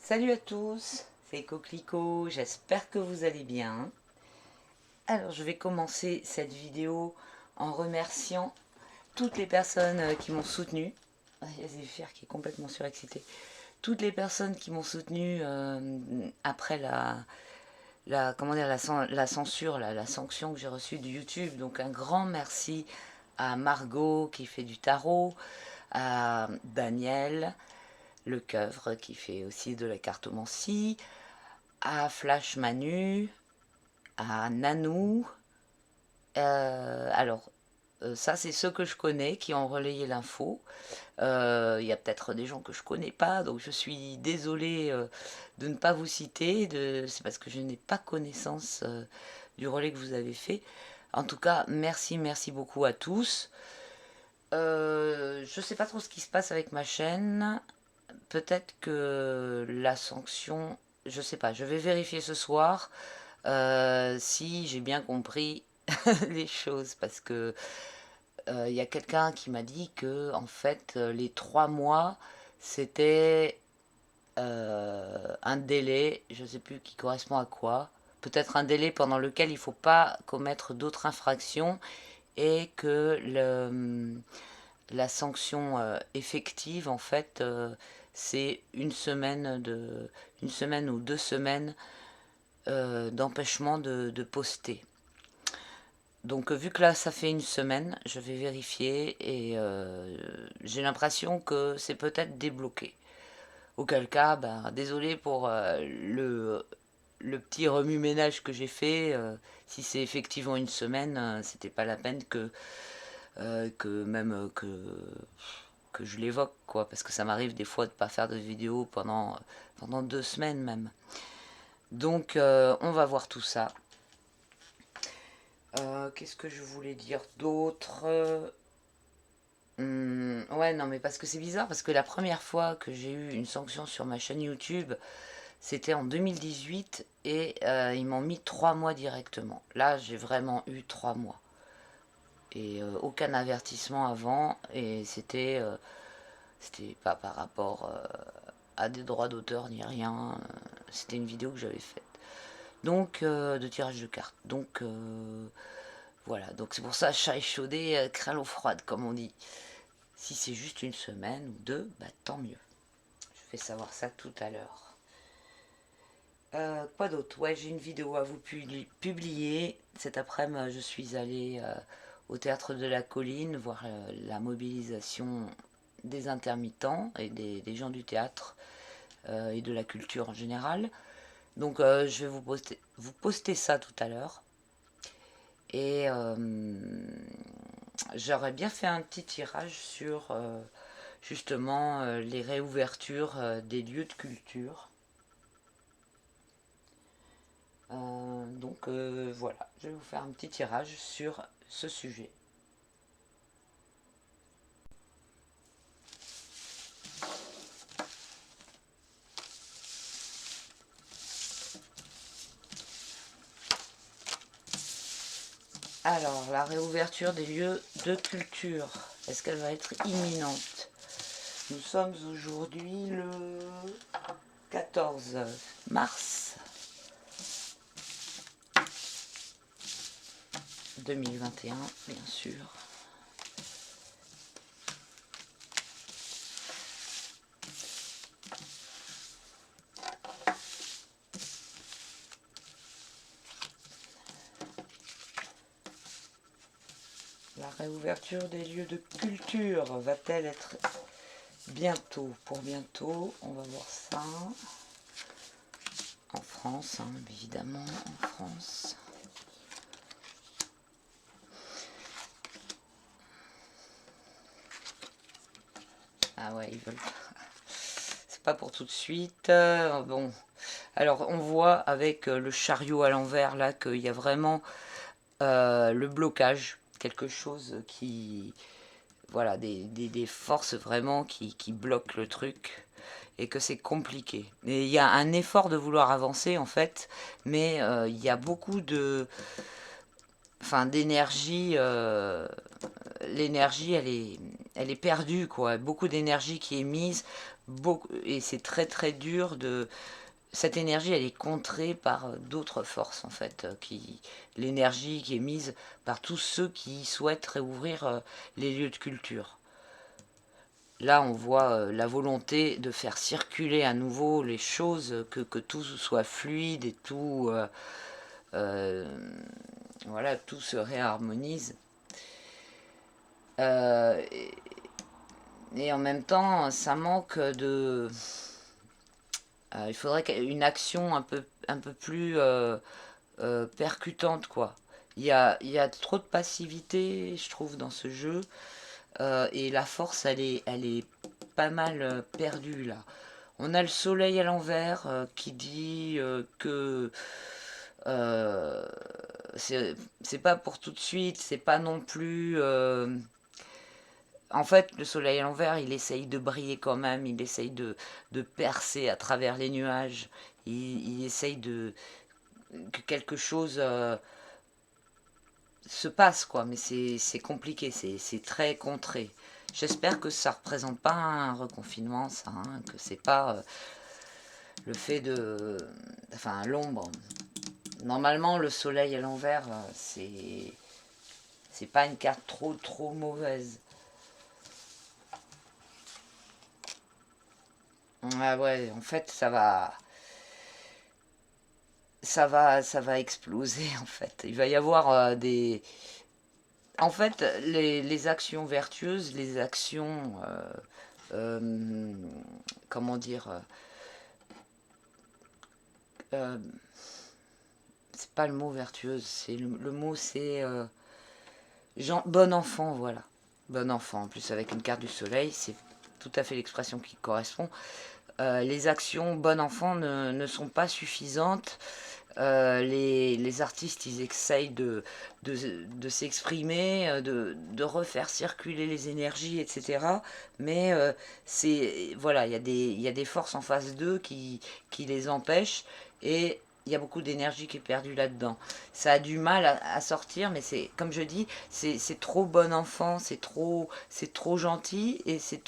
Salut à tous, c'est Coquelicot, j'espère que vous allez bien. Alors je vais commencer cette vidéo en remerciant toutes les personnes qui m'ont soutenu. Il y a Zéphyr qui est complètement surexcité. Toutes les personnes qui m'ont soutenu après comment dire, la censure, la sanction que j'ai reçue de YouTube. Donc un grand merci à Margot qui fait du tarot, à Daniel, le Keuvre qui fait aussi de la cartomancie, à Flash Manu, à Nanou. Ça c'est ceux que je connais qui ont relayé l'info. Il y a peut-être des gens que je connais pas, donc je suis désolée de ne pas vous citer. C'est parce que je n'ai pas connaissance du relais que vous avez fait. En tout cas, merci beaucoup à tous. Je sais pas trop ce qui se passe avec ma chaîne. Peut-être que la sanction, je sais pas, je vais vérifier ce soir si j'ai bien compris les choses, parce que il y a quelqu'un qui m'a dit que en fait les 3 mois c'était un délai, je sais plus qui correspond à quoi, peut-être un délai pendant lequel il faut pas commettre d'autres infractions et que la sanction effective en fait c'est une semaine ou 2 semaines d'empêchement de poster. Donc vu que là ça fait une semaine, je vais vérifier et j'ai l'impression que c'est peut-être débloqué. Auquel cas, ben, désolé pour le petit remue-ménage que j'ai fait. Si c'est effectivement une semaine, c'était pas la peine que je l'évoque, quoi, parce que ça m'arrive des fois de pas faire de vidéo pendant 2 semaines même. Donc on va voir tout ça. Qu'est-ce que je voulais dire d'autre? Ouais, non, mais parce que c'est bizarre, parce que la première fois que j'ai eu une sanction sur ma chaîne YouTube, c'était en 2018 et ils m'ont mis 3 mois directement. Là, j'ai vraiment eu 3 mois. Et aucun avertissement avant, et c'était pas par rapport à des droits d'auteur ni rien. C'était une vidéo que j'avais faite. Donc, de tirage de cartes. Donc, voilà. Donc, c'est pour ça, chat échaudé, craint l'eau froide, comme on dit. Si c'est juste une semaine ou deux, bah tant mieux. Je vais savoir ça tout à l'heure. Quoi d'autre? Ouais, j'ai une vidéo à vous publier. Cet après-midi, je suis allée au théâtre de la Colline voir la mobilisation des intermittents et des gens du théâtre et de la culture en général. Donc je vais vous poster ça tout à l'heure. Et j'aurais bien fait un petit tirage sur justement les réouvertures des lieux de culture. Donc voilà, je vais vous faire un petit tirage sur ce sujet. Alors, la réouverture des lieux de culture, est-ce qu'elle va être imminente? Nous sommes aujourd'hui le 14 mars 2021, bien sûr. La réouverture des lieux de culture va-t-elle être bientôt? Pour bientôt, on va voir ça. En France, hein, évidemment, en France. Ah ouais, ils veulent pas. C'est pas pour tout de suite. Bon, alors on voit avec le chariot à l'envers là qu'il y a vraiment le blocage, quelque chose qui, voilà, des forces vraiment qui bloquent le truc et que c'est compliqué. Et il y a un effort de vouloir avancer en fait, mais il y a beaucoup d'énergie. L'énergie, elle est perdue, quoi. Beaucoup d'énergie qui est mise, et c'est très très dur de... Cette énergie, elle est contrée par d'autres forces, en fait, l'énergie qui est mise par tous ceux qui souhaitent réouvrir les lieux de culture. Là, on voit la volonté de faire circuler à nouveau les choses, que tout soit fluide et tout, voilà, tout se réharmonise. Et en même temps, ça manque de... il faudrait une action un peu plus percutante, quoi. Il y a trop de passivité, je trouve, dans ce jeu. Et la force, elle est pas mal perdue, là. On a le soleil à l'envers qui dit que euh, c'est pas pour tout de suite, c'est pas non plus... En fait, le soleil à l'envers, il essaye de briller quand même, il essaye de percer à travers les nuages, il essaye que quelque chose se passe, quoi, mais c'est compliqué, c'est très contré. J'espère que ça représente pas un reconfinement, ça, hein, que c'est pas le fait de... Enfin, l'ombre. Normalement, le soleil à l'envers, c'est pas une carte trop mauvaise. Ah ouais, en fait, ça va exploser, en fait. Il va y avoir des... En fait, les actions vertueuses, les actions... euh, comment dire... euh, c'est pas le mot vertueuse, c'est le mot c'est... bon enfant, voilà. Bon enfant, en plus avec une carte du soleil, c'est tout à fait l'expression qui correspond. Les actions bon enfant ne sont pas suffisantes. Les artistes, ils essayent de s'exprimer, de refaire circuler les énergies, etc. Mais voilà, il y a des forces en face d'eux qui les empêchent et il y a beaucoup d'énergie qui est perdue là-dedans. Ça a du mal à sortir, mais c'est comme je dis, c'est trop bon enfant, c'est trop gentil et c'est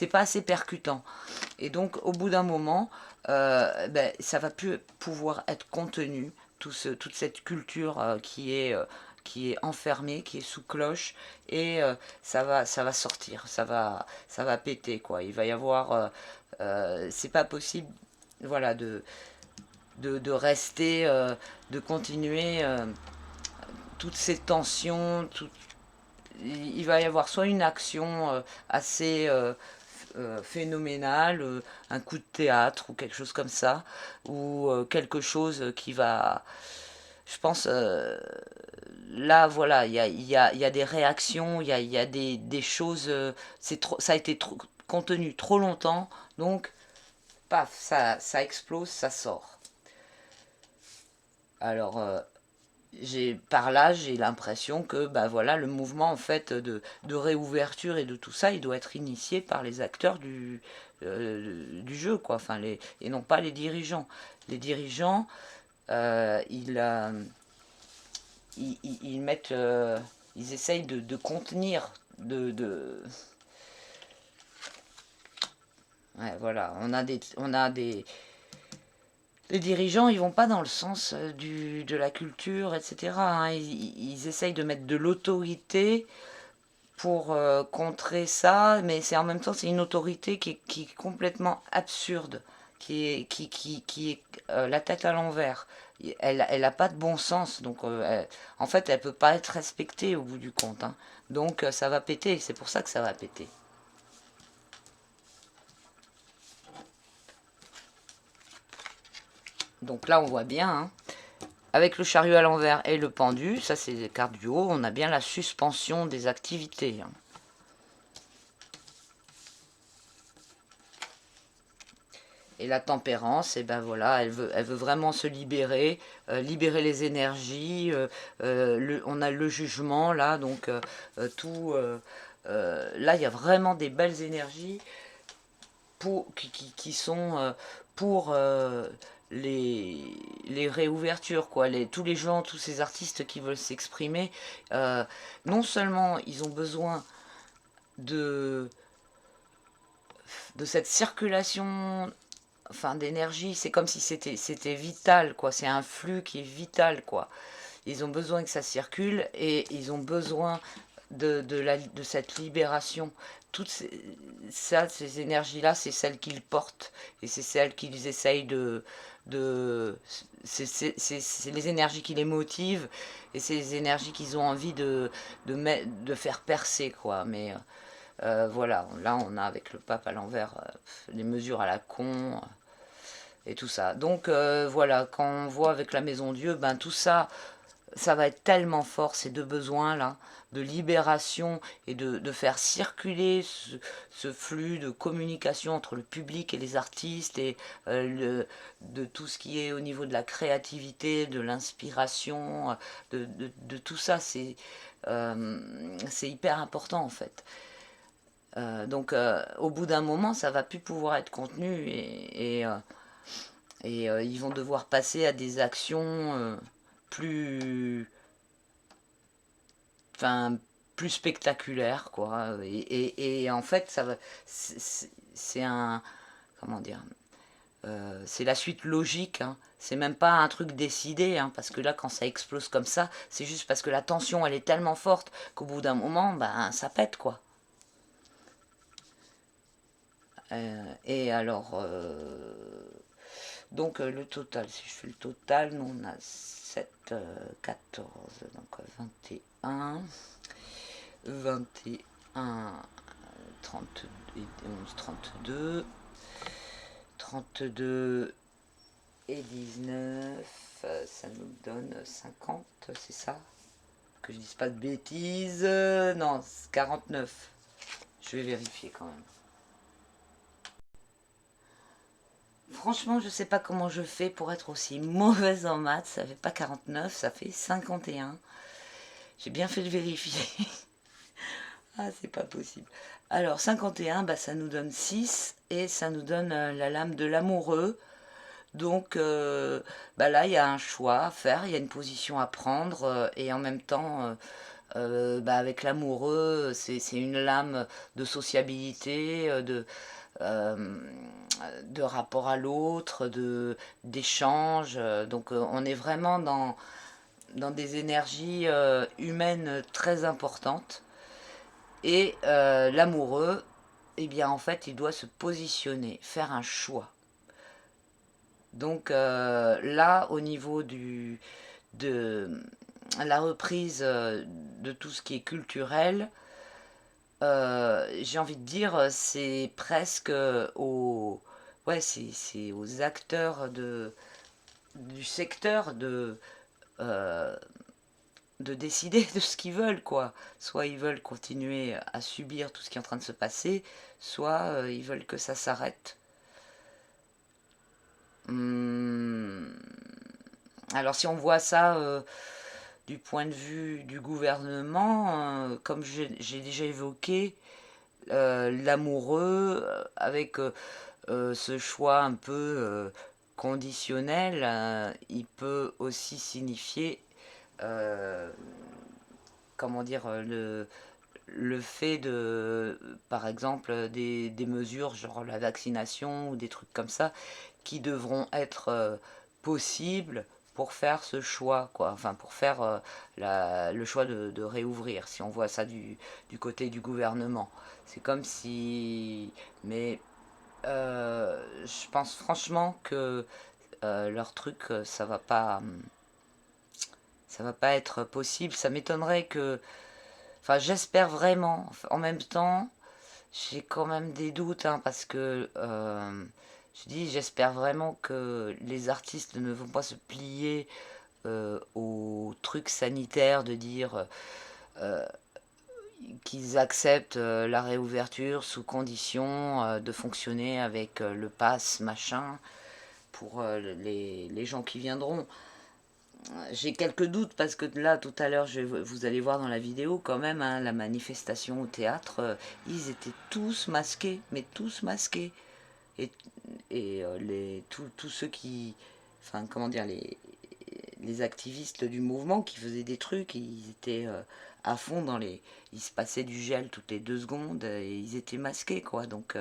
pas assez percutant. Et donc, au bout d'un moment, ça va plus pouvoir être contenu, toute cette culture qui est enfermée, qui est sous cloche, et ça va sortir, ça va péter, quoi. Il va y avoir... c'est pas possible, voilà, de rester, de continuer toutes ces tensions, il va y avoir soit une action assez phénoménale, un coup de théâtre ou quelque chose comme ça, ou quelque chose qui va... Je pense, là, voilà, il y a des réactions, il y a des choses... ça a été contenu trop longtemps, donc, paf, ça explose, ça sort. Alors, par là, j'ai l'impression que bah voilà, le mouvement en fait de réouverture et de tout ça, il doit être initié par les acteurs du jeu, quoi. Enfin, et non pas les dirigeants. Les dirigeants, ils mettent, ils essayent de contenir, ouais, voilà, on a des, les dirigeants, ils vont pas dans le sens de la culture, etc., hein. Ils essayent de mettre de l'autorité pour contrer ça, mais c'est en même temps c'est une autorité qui est complètement absurde, qui est la tête à l'envers. Elle a pas de bon sens, donc en fait elle peut pas être respectée au bout du compte, hein. Donc ça va péter, c'est pour ça que ça va péter. Donc là on voit bien, hein, avec le chariot à l'envers et le pendu, ça c'est des cartes du haut, on a bien la suspension des activités, hein. Et la tempérance, et ben voilà, elle veut vraiment se libérer, libérer les énergies. On a le jugement là, donc tout. Là, il y a vraiment des belles énergies qui sont pour les réouvertures, quoi. Tous les gens, tous ces artistes qui veulent s'exprimer, non seulement ils ont besoin de, de cette circulation, enfin d'énergie. C'est comme si c'était vital, quoi. C'est un flux qui est vital, quoi. Ils ont besoin que ça circule et ils ont besoin de cette libération. Toutes ces énergies-là, c'est celles qu'ils portent et c'est celles qu'ils essayent de c'est les énergies qui les motivent et c'est les énergies qu'ils ont envie de faire percer, quoi. Mais voilà, là on a avec le pape à l'envers les mesures à la con et tout ça. Donc voilà, quand on voit avec la Maison Dieu, ben tout ça, ça va être tellement fort, ces deux besoins-là, de libération et de faire circuler ce flux de communication entre le public et les artistes et de tout ce qui est au niveau de la créativité, de l'inspiration, de tout ça. C'est hyper important en fait. Donc au bout d'un moment, ça va plus pouvoir être contenu et ils vont devoir passer à des actions plus, enfin, plus spectaculaires, quoi. Et en fait, ça va, c'est un, comment dire, c'est la suite logique. Hein. C'est même pas un truc décidé, hein, parce que là, quand ça explose comme ça, c'est juste parce que la tension, elle est tellement forte qu'au bout d'un moment, ben, ça pète, quoi. Et alors, donc le total, si je fais le total, nous on a 7 14 donc 21, 21, 30 et 11, 32, 32 et 19, ça nous donne 50, c'est ça? Que je dise pas de bêtises, non, 49. Je vais vérifier quand même. Franchement, je sais pas comment je fais pour être aussi mauvaise en maths. Ça fait pas 49, ça fait 51. J'ai bien fait de vérifier. Ah, c'est pas possible. Alors, 51, bah, ça nous donne 6 et ça nous donne la lame de l'amoureux. Donc, bah là, il y a un choix à faire, il y a une position à prendre et en même temps, bah, avec l'amoureux, c'est une lame de sociabilité, euh, de rapport à l'autre, d'échange. Donc on est vraiment dans des énergies humaines très importantes. Et l'amoureux, eh bien en fait, il doit se positionner, faire un choix. Donc là, au niveau de la reprise de tout ce qui est culturel, j'ai envie de dire, c'est presque ouais, c'est aux acteurs du secteur euh, de décider de ce qu'ils veulent, quoi. Soit ils veulent continuer à subir tout ce qui est en train de se passer, soit ils veulent que ça s'arrête. Hum, Alors si on voit ça du point de vue du gouvernement, comme j'ai déjà évoqué, l'amoureux avec ce choix un peu conditionnel, il peut aussi signifier, euh, comment dire, le fait de, par exemple, des mesures genre la vaccination ou des trucs comme ça, qui devront être possibles pour faire ce choix, quoi. Enfin, pour faire le choix de réouvrir, si on voit ça du côté du gouvernement. C'est comme si... Mais je pense franchement que leur truc, ça va pas être possible. Ça m'étonnerait que... Enfin, j'espère vraiment. En même temps, j'ai quand même des doutes, hein, parce que je dis, j'espère vraiment que les artistes ne vont pas se plier aux trucs sanitaires de dire qu'ils acceptent la réouverture sous condition de fonctionner avec le pass machin pour les gens qui viendront. J'ai quelques doutes parce que là, tout à l'heure, vous allez voir dans la vidéo quand même, hein, la manifestation au théâtre, ils étaient tous masqués, mais tous masqués. Et tous ceux qui, enfin, comment dire, les activistes du mouvement qui faisaient des trucs, ils étaient à fond dans les... Il se passait du gel toutes les 2 secondes et ils étaient masqués, quoi. Donc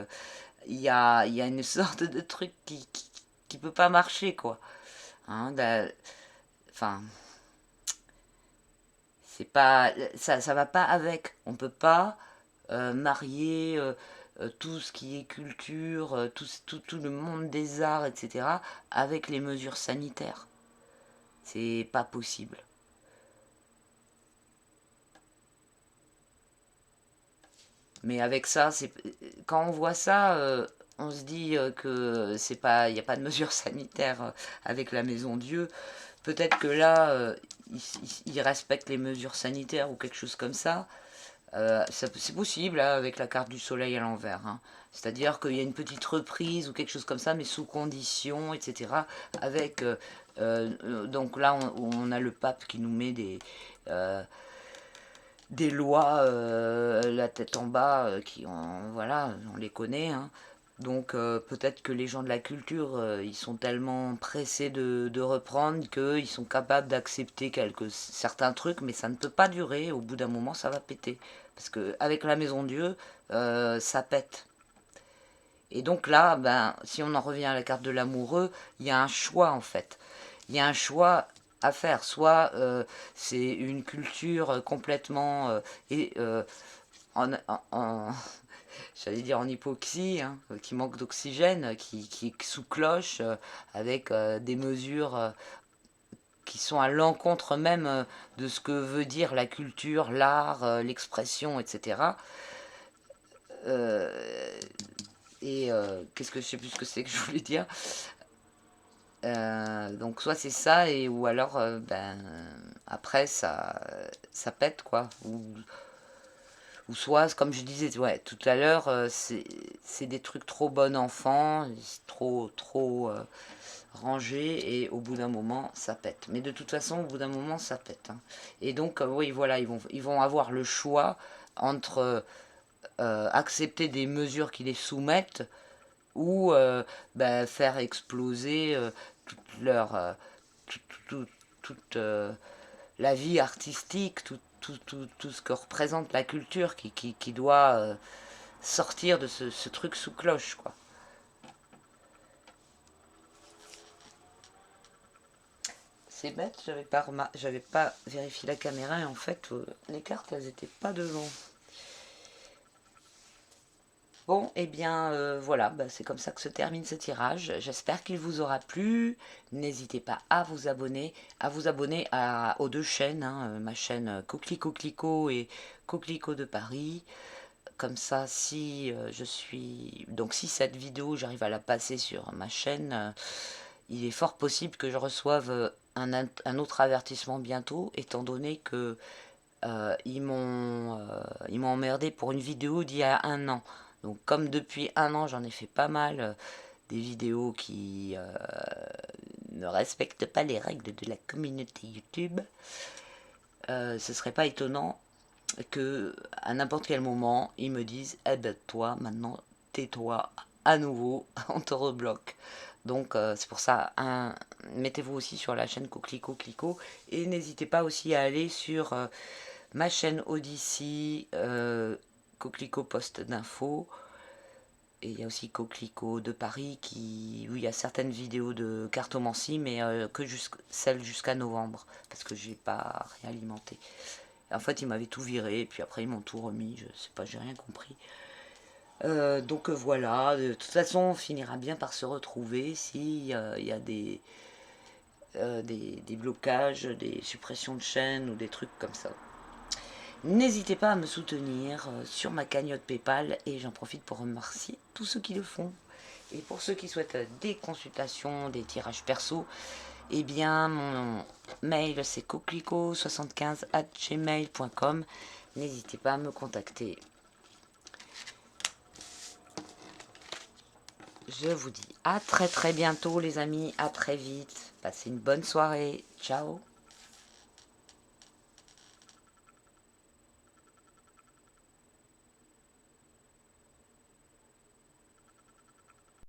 il y a une sorte de truc qui peut pas marcher, quoi. Hein, enfin, c'est pas... Ça va pas avec. On peut pas marier tout ce qui est culture, tout le monde des arts, etc., avec les mesures sanitaires. C'est pas possible. Mais avec ça, quand on voit ça, on se dit que c'est pas, il n'y a pas de mesures sanitaires avec la Maison Dieu. Peut-être que là, ils respectent les mesures sanitaires ou quelque chose comme ça. C'est possible là, avec la carte du soleil à l'envers. Hein. C'est-à-dire qu'il y a une petite reprise ou quelque chose comme ça, mais sous condition, etc. Avec donc là, on a le pape qui nous met euh, des lois, la tête en bas, voilà, on les connaît. Hein. Donc peut-être que les gens de la culture, ils sont tellement pressés de reprendre qu'ils sont capables d'accepter certains trucs, mais ça ne peut pas durer. Au bout d'un moment, ça va péter. Parce qu'avec la Maison Dieu, ça pète. Et donc là, ben, si on en revient à la carte de l'amoureux, il y a un choix en fait. Il y a un choix à faire. Soit c'est une culture complètement en, j'allais dire en hypoxie, hein, qui manque d'oxygène, qui est sous cloche, avec des mesures qui sont à l'encontre même de ce que veut dire la culture, l'art, l'expression, etc. Qu'est-ce que je sais plus ce que c'est que je voulais dire. Donc soit c'est ça et ou alors ben après ça pète quoi ou soit comme je disais ouais tout à l'heure c'est des trucs trop bon enfant trop rangés et au bout d'un moment ça pète mais de toute façon au bout d'un moment ça pète hein. Et donc oui voilà ils vont avoir le choix entre accepter des mesures qui les soumettent ou bah, faire exploser toute leur tout- toute la vie artistique, tout ce que représente la culture qui doit sortir de ce truc sous cloche quoi. C'est bête, j'avais pas vérifié la caméra et en fait les cartes elles étaient pas devant. Bon, et eh bien voilà, bah, c'est comme ça que se termine ce tirage. J'espère qu'il vous aura plu. N'hésitez pas à vous abonner aux 2 chaînes, hein, ma chaîne Coquelicot Clico et Coquelicot de Paris. Comme ça, si cette vidéo, j'arrive à la passer sur ma chaîne, il est fort possible que je reçoive un autre avertissement bientôt, étant donné que ils m'ont emmerdé pour une vidéo d'il y a un an. Donc comme depuis un an j'en ai fait pas mal, des vidéos qui ne respectent pas les règles de la communauté YouTube, ce serait pas étonnant que à n'importe quel moment ils me disent eh ben toi maintenant tais-toi à nouveau, on te rebloque. Donc c'est pour ça, mettez-vous aussi sur la chaîne Coquelicot Clico et n'hésitez pas aussi à aller sur ma chaîne Odyssey, Coquelicot Poste d'infos. Et il y a aussi Coquelicot de Paris où il y a certaines vidéos de cartomancie, mais que celles jusqu'à novembre, parce que j'ai pas réalimenté. En fait, ils m'avaient tout viré, et puis après ils m'ont tout remis, je sais pas, j'ai rien compris. Donc voilà, de toute façon, on finira bien par se retrouver s'il y a des blocages, des suppressions de chaînes ou des trucs comme ça. N'hésitez pas à me soutenir sur ma cagnotte PayPal et j'en profite pour remercier tous ceux qui le font. Et pour ceux qui souhaitent des consultations, des tirages perso, eh bien mon mail c'est coquelicot75@gmail.com. N'hésitez pas à me contacter. Je vous dis à très bientôt les amis, à très vite. Passez une bonne soirée. Ciao.